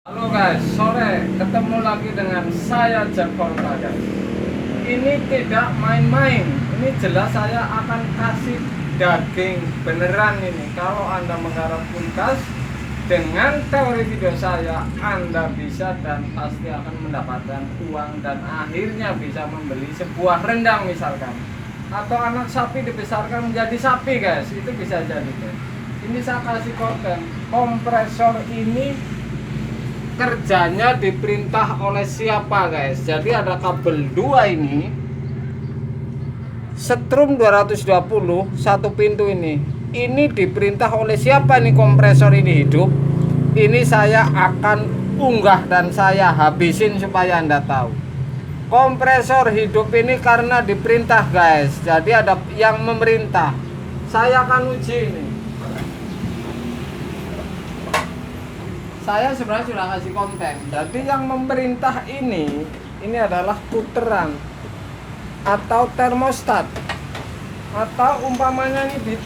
Halo guys, sore ketemu lagi dengan saya Jakarta guys. Ini tidak main-main. Ini jelas saya akan kasih daging beneran ini. Kalau Anda menggarap kulkas dengan teori video saya, Anda bisa dan pasti akan mendapatkan uang dan akhirnya bisa membeli sebuah rendang misalkan. Atau anak sapi dibesarkan menjadi sapi guys, itu bisa jadi guys. Ini saya kasih konten kompresor ini kerjanya diperintah oleh siapa guys. Jadi ada kabel 2 ini setrum 220 satu pintu ini diperintah oleh siapa nih kompresor ini hidup. Ini saya akan unggah dan saya habisin supaya Anda tahu kompresor hidup ini karena diperintah guys. Jadi ada yang memerintah. Saya akan uji ini. Saya sebenarnya sudah kasih konten. Jadi yang memerintah ini adalah puteran atau termostat. Atau umpamanya ini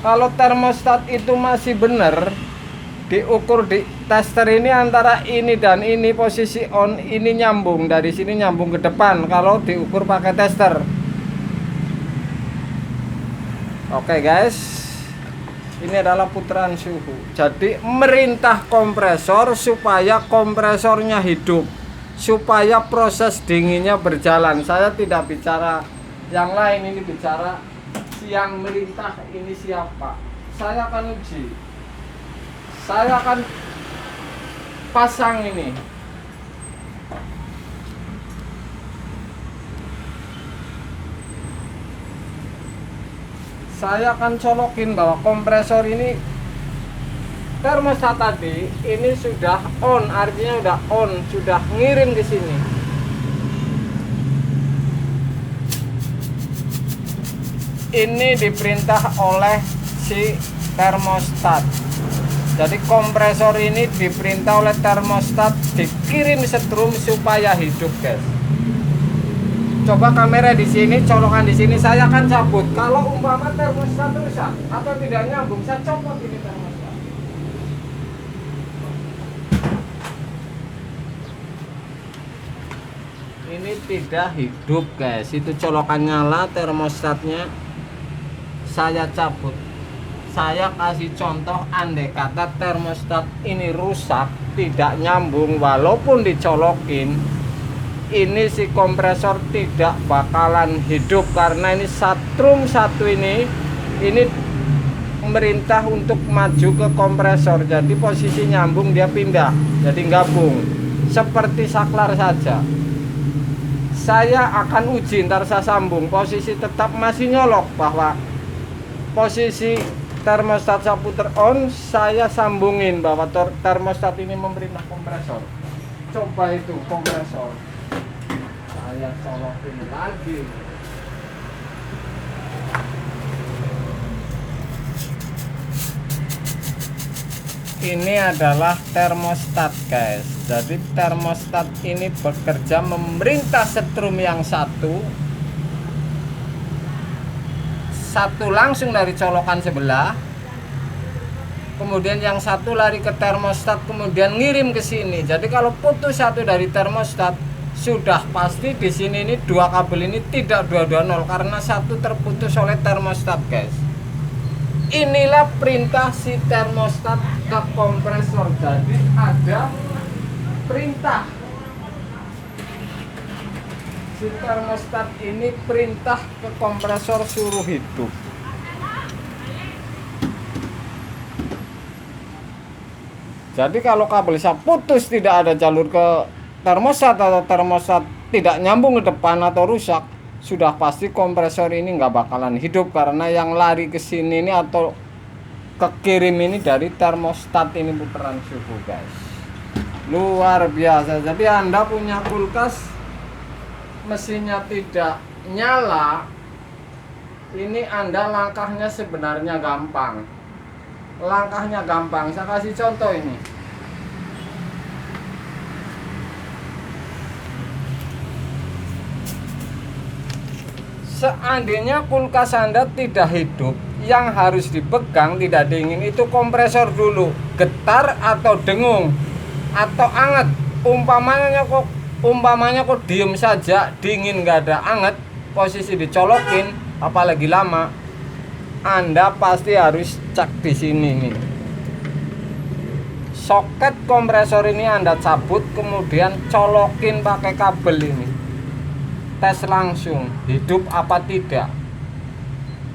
kalau termostat itu masih benar, diukur di tester ini antara ini dan ini posisi on, ini nyambung dari sini nyambung ke depan kalau diukur pakai tester. Oke guys. Ini adalah putaran suhu. Jadi merintah kompresor supaya kompresornya hidup, supaya proses dinginnya berjalan. Saya tidak bicara yang lain, ini bicara yang merintah ini siapa. Saya akan uji. Saya akan pasang ini. Saya akan colokin bahwa kompresor ini termostat tadi ini sudah on, artinya sudah on, sudah ngirim ke sini. Ini diperintah oleh si termostat. Jadi kompresor ini diperintah oleh termostat dikirim setrum supaya hidup guys. Coba kamera di sini, colokan di sini, saya akan cabut. Kalau umpama termostat rusak atau tidak nyambung, saya copot ini termostat. Ini tidak hidup guys. Itu colokan nyala, termostatnya saya cabut. Saya kasih contoh, andai kata termostat ini rusak, tidak nyambung, walaupun dicolokin, ini si kompresor tidak bakalan hidup karena ini setrum satu ini memerintah untuk maju ke kompresor. Jadi posisi nyambung dia pindah, jadi gabung seperti saklar saja. Saya akan uji, ntar saya sambung, posisi tetap masih nyolok bahwa posisi termostat saya puter on, saya sambungin bahwa termostat ini memerintah kompresor. Coba itu kompresor, saya colokin lagi. Ini adalah termostat guys. Jadi termostat ini bekerja memerintah setrum yang satu langsung dari colokan sebelah, kemudian yang satu lari ke termostat, kemudian ngirim ke sini. Jadi kalau putus satu dari termostat, sudah pasti di sini ini dua kabel ini tidak 220 karena satu terputus oleh termostat guys. Inilah perintah si termostat ke kompresor. Jadi ada perintah si termostat ini perintah ke kompresor suruh hidup. Jadi kalau kabel saya putus, tidak ada jalur ke termostat atau termostat tidak nyambung ke depan atau rusak, sudah pasti kompresor ini nggak bakalan hidup karena yang lari ke sini ini atau kekirim ini dari termostat ini putaran suhu guys. Luar biasa. Jadi Anda punya kulkas mesinnya tidak nyala, ini Anda langkahnya sebenarnya gampang. Langkahnya gampang. Saya kasih contoh ini. Seandainya kulkas Anda tidak hidup, yang harus dipegang tidak dingin itu kompresor dulu, getar atau dengung atau anget. Umpamanya kok diem saja, dingin nggak ada anget, posisi dicolokin apalagi lama, Anda pasti harus cek di sini nih. Soket kompresor ini Anda cabut, kemudian colokin pakai kabel ini. Tes langsung hidup apa tidak.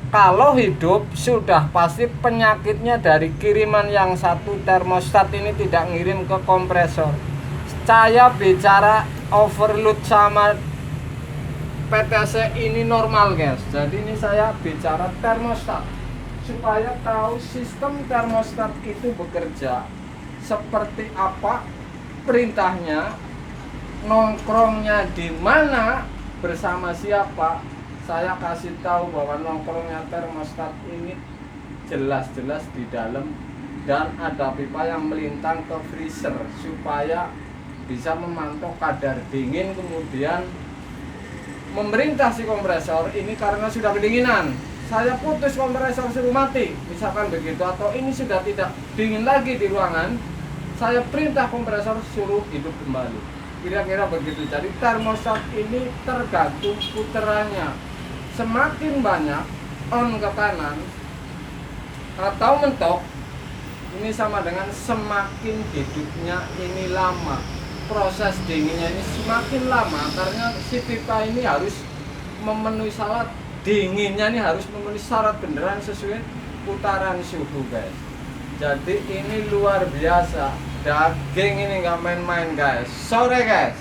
Kalau hidup sudah pasti penyakitnya dari kiriman yang satu termostat ini tidak ngirim ke kompresor. Saya bicara overload sama PTC ini normal guys. Jadi ini saya bicara termostat supaya tahu sistem termostat itu bekerja seperti apa, perintahnya, nongkrongnya di mana, bersama siapa. Saya kasih tahu bahwa nongkrongnya termostat ini jelas-jelas di dalam dan ada pipa yang melintang ke freezer supaya bisa memantau kadar dingin, kemudian memerintah si kompresor ini karena sudah kedinginan. Saya putus kompresor suruh mati, misalkan begitu, atau ini sudah tidak dingin lagi di ruangan, saya perintah kompresor suruh hidup kembali. Kira-kira begitu. Jadi termostat ini tergantung puterannya. Semakin banyak on ke kanan atau mentok, ini sama dengan semakin hidupnya ini lama. Proses dinginnya ini semakin lama karena si pipa ini harus memenuhi syarat dinginnya, ini harus memenuhi syarat beneran sesuai putaran suhu guys. Jadi ini luar biasa, daging ini nggak main-main guys. Sore guys.